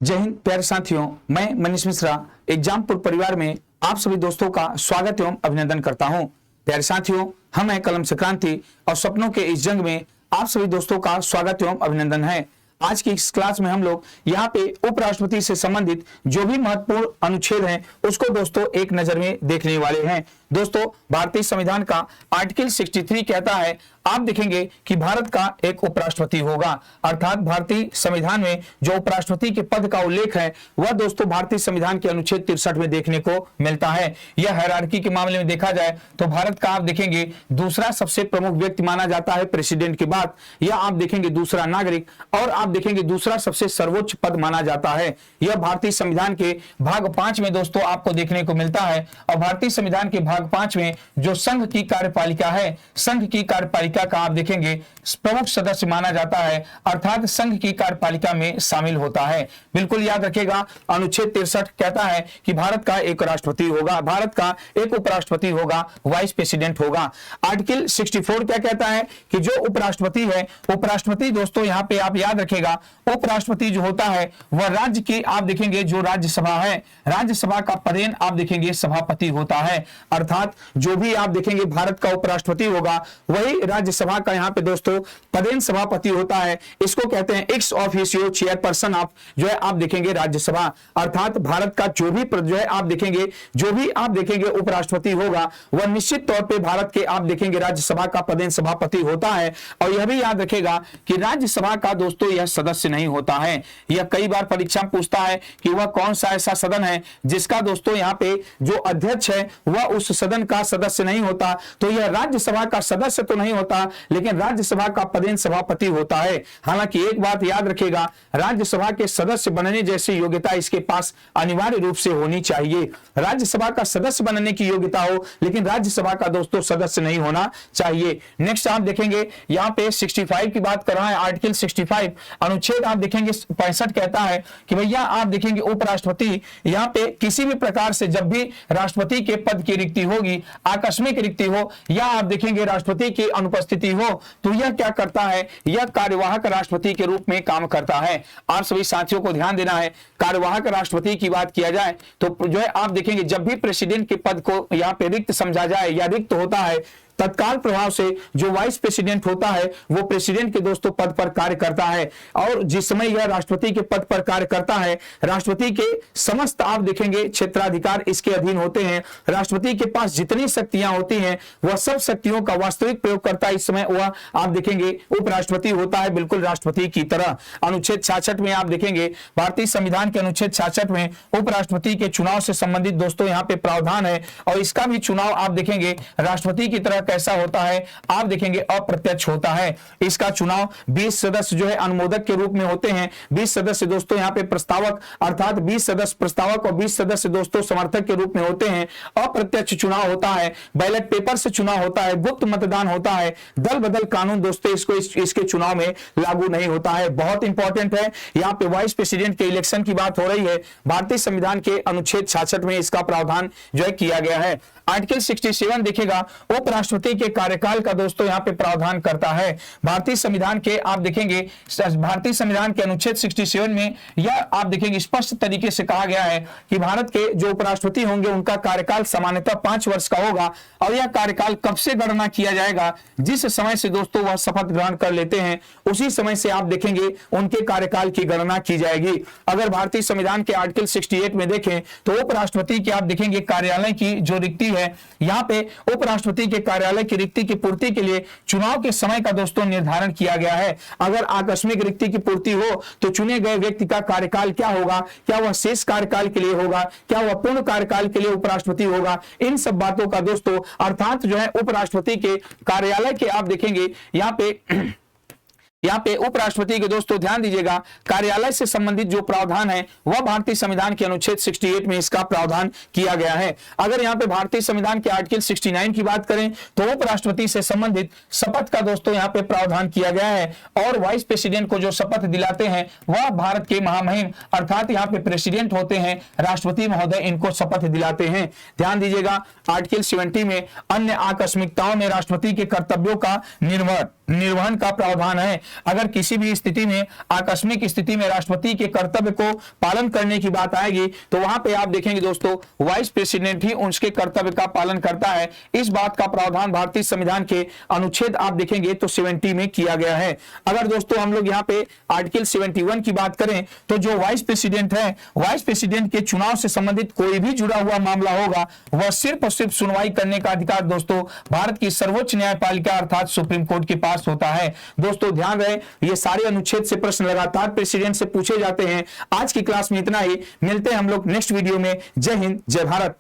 जय हिंद प्यारे साथियों, मैं मनीष मिश्रा एग्जामपुर परिवार में आप सभी दोस्तों का स्वागत एवं अभिनंदन करता हूं। प्यारे साथियों, हम हैं कलम से क्रांति और सपनों के इस जंग में आप सभी दोस्तों का स्वागत एवं अभिनंदन है। आज की इस क्लास में हम लोग यहाँ पे उपराष्ट्रपति से संबंधित जो भी महत्वपूर्ण अनुच्छेद हैं उसको दोस्तों एक नजर में देखने वाले हैं। दोस्तों, भारतीय संविधान का आर्टिकल 63 कहता है, आप देखेंगे कि भारत का एक उपराष्ट्रपति होगा। अर्थात भारतीय संविधान में जो उपराष्ट्रपति के पद का उल्लेख है वह दोस्तों भारतीय संविधान के अनुच्छेद 63 में देखने को मिलता है। यह हायरार्की के मामले में देखा जाए तो भारत का आप देखेंगे दूसरा सबसे प्रमुख व्यक्ति माना जाता है प्रेसिडेंट के बाद। यह आप देखेंगे दूसरा नागरिक और आप देखेंगे दूसरा सबसे सर्वोच्च पद माना जाता है। यह भारतीय संविधान के भाग 5 में दोस्तों आपको देखने को मिलता है। और भारतीय संविधान के भाग 5 में जो संघ की कार्यपालिका है, संघ की कार्यपालिका का आप देखेंगे प्रमुख सदस्य माना जाता है, अर्थात संघ की कार्यपालिका में शामिल होता है। बिल्कुल याद रखिएगा, अनुच्छेद 63 कहता है कि भारत का एक राष्ट्रपति होगा, भारत का एक उपराष्ट्रपति होगा, वाइस प्रेसिडेंट होगा। आर्टिकल 64 क्या कहता है कि जो उपराष्ट्रपति है, उपराष्ट्रपति दोस्तों यहाँ पे आप याद रखेगा, उपराष्ट्रपति जो होता है वह राज्य की आप देखेंगे जो राज्यसभा है, राज्यसभा का पदेन आप देखेंगे सभापति होता है। अर्थात जो भी आप देखेंगे भारत का उपराष्ट्रपति होगा वही राज्यसभा का यहाँ पे दोस्तों पदेन सभापति होता है। इसको कहते हैं एक्स ऑफिशियो चेयरपर्सन ऑफ जो है आप देखेंगे राज्यसभा। अर्थात भारत का जो भी जो है आप देखेंगे उपराष्ट्रपति होगा वह निश्चित तौर पे भारत के आप देखेंगे राज्यसभा का पदेन सभापति होता है। और यह भी याद रखेगा कि राज्यसभा का दोस्तों यह सदस्य नहीं होता है। यह कई बार परीक्षा में पूछता है कि वह कौन सा ऐसा सदन है जिसका दोस्तों यहाँ पे जो अध्यक्ष है वह उस सदन का सदस्य नहीं होता। तो यह राज्यसभा का सदस्य तो नहीं होता लेकिन राज्यसभा का पदेन सभापति होता है। हालांकि एक बात याद रखेगा, राज्यसभा के सदस्य बनने जैसी योग्यता इसके पास अनिवार्य रूप से होनी चाहिए। राज्यसभा का सदस्य बनने की योग्यता हो लेकिन राज्यसभा का दोस्तों सदस्य नहीं होना चाहिए। नेक्स्ट आप देखेंगे यहाँ पे 65 की बात कर रहा है। आर्टिकल 65 अनुच्छेद आप देखेंगे 65 कहता है कि भैया आप देखेंगे उपराष्ट्रपति यहाँ पे किसी भी प्रकार से जब भी राष्ट्रपति के पद की रिक्ति होगी, आकस्मिक रिक्ति हो या आप देखेंगे राष्ट्रपति की अनुपस्थिति हो तो यह क्या करता है, यह कार्यवाहक राष्ट्रपति के रूप में काम करता है। आप सभी साथियों को ध्यान देना है, कार्यवाहक राष्ट्रपति की बात किया जाए तो जो है आप देखेंगे जब भी प्रेसिडेंट के पद को यहाँ पे रिक्त समझा जाए या रिक्त होता है, तत्काल प्रभाव से जो वाइस प्रेसिडेंट होता है वो प्रेसिडेंट के दोस्तों पद पर कार्य करता है। और जिस समय यह राष्ट्रपति के पद पर कार्य करता है, राष्ट्रपति के समस्त आप देखेंगे क्षेत्राधिकार इसके अधीन होते हैं। राष्ट्रपति के पास जितनी शक्तियां होती हैं वह सब शक्तियों का वास्तविक प्रयोगकर्ता इस समय वह आप देखेंगे उपराष्ट्रपति होता है, बिल्कुल राष्ट्रपति की तरह। अनुच्छेद 66 में आप देखेंगे भारतीय संविधान के अनुच्छेद 66 में उपराष्ट्रपति के चुनाव से संबंधित दोस्तों यहाँ पे प्रावधान है। और इसका भी चुनाव आप देखेंगे राष्ट्रपति की तरह कैसा होता है, आप देखेंगे अप्रत्यक्ष होता है। इसका चुनाव 20 सदस्य जो है अनुमोदक के रूप में होते हैं। 20 सदस्य दोस्तों यहाँ पे प्रस्तावक, अर्थात 20 सदस्य प्रस्तावक और 20 सदस्य दोस्तों समर्थक के रूप में होते हैं। अप्रत्यक्ष चुनाव होता है, बैलेट पेपर से चुनाव होता है, गुप्त मतदान होता है। दल बदल कानून दोस्तों इसके चुनाव में लागू नहीं होता है। बहुत इंपॉर्टेंट है, यहाँ पे वाइस प्रेसिडेंट के इलेक्शन की बात हो रही है। भारतीय संविधान के अनुच्छेद 66 में इसका प्रावधान जो है किया गया है। आर्टिकल 67 देखेगा उपराष्ट्रपति के कार्यकाल का दोस्तों यहाँ पे प्रावधान करता है। भारतीय संविधान के आप देखेंगे भारतीय संविधान के अनुच्छेद 67 में यह आप देखेंगे स्पष्ट तरीके से कहा गया है कि भारत के जो उपराष्ट्रपति होंगे उनका कार्यकाल सामान्यतः 5 वर्ष का होगा। और यह कार्यकाल कब से गणना किया जाएगा, जिस समय से दोस्तों वह शपथ ग्रहण कर लेते हैं उसी समय से आप देखेंगे उनके कार्यकाल की गणना की जाएगी। अगर भारतीय संविधान के आर्टिकल 68 में देखें तो उपराष्ट्रपति की आप देखेंगे कार्यालय की जो रिक्ति है, यहाँ पे उपराष्ट्रपति के कार्यालय की रिक्ति की पूर्ति के लिए चुनाव के समय का दोस्तों निर्धारण किया गया है। अगर आकस्मिक रिक्ति की पूर्ति हो तो चुने गए व्यक्ति का कार्यकाल क्या होगा, क्या वह शेष कार्यकाल के लिए होगा, क्या वह पूर्ण कार्यकाल के लिए उपराष्ट्रपति होगा, इन सब बातों का दोस्तों अर्थात जो है उपराष्ट्रपति के कार्यालय के आप देखेंगे यहाँ पे उपराष्ट्रपति के दोस्तों ध्यान दीजिएगा कार्यालय से संबंधित जो प्रावधान है वह भारतीय संविधान के अनुच्छेद 68 में इसका प्रावधान किया गया है। अगर यहाँ पे भारतीय संविधान के आर्टिकल 69 की बात करें तो उपराष्ट्रपति से संबंधित शपथ का दोस्तों यहाँ पे प्रावधान किया गया है। और वाइस प्रेसिडेंट को जो शपथ दिलाते हैं वह भारत के महामहिम अर्थात यहाँ पे प्रेसिडेंट होते हैं, राष्ट्रपति महोदय इनको शपथ दिलाते हैं। ध्यान दीजिएगा आर्टिकल 70 में अन्य आकस्मिकताओं में राष्ट्रपति के कर्तव्यों का निर्वहन का प्रावधान है। अगर किसी भी स्थिति में, आकस्मिक स्थिति में राष्ट्रपति के कर्तव्य को पालन करने की बात आएगी तो वहां पे आप देखेंगे दोस्तों वाइस प्रेसिडेंट ही उसके कर्तव्य का पालन करता है। इस बात का प्रावधान भारतीय संविधान के अनुच्छेद आप देखेंगे तो 70 में किया गया है। अगर दोस्तों हम लोग यहाँ पे आर्टिकल 71 की बात करें तो जो वाइस प्रेसिडेंट है, वाइस प्रेसिडेंट के चुनाव से संबंधित कोई भी जुड़ा हुआ मामला होगा वह सिर्फ और सिर्फ सुनवाई करने का अधिकार दोस्तों भारत की सर्वोच्च न्यायपालिका अर्थात सुप्रीम कोर्ट के पास होता है। दोस्तों ध्यान रहे, ये सारे अनुच्छेद से प्रश्न लगातार प्रेसिडेंट से पूछे जाते हैं। आज की क्लास में इतना ही, मिलते हैं हम लोग नेक्स्ट वीडियो में। जय हिंद, जय भारत।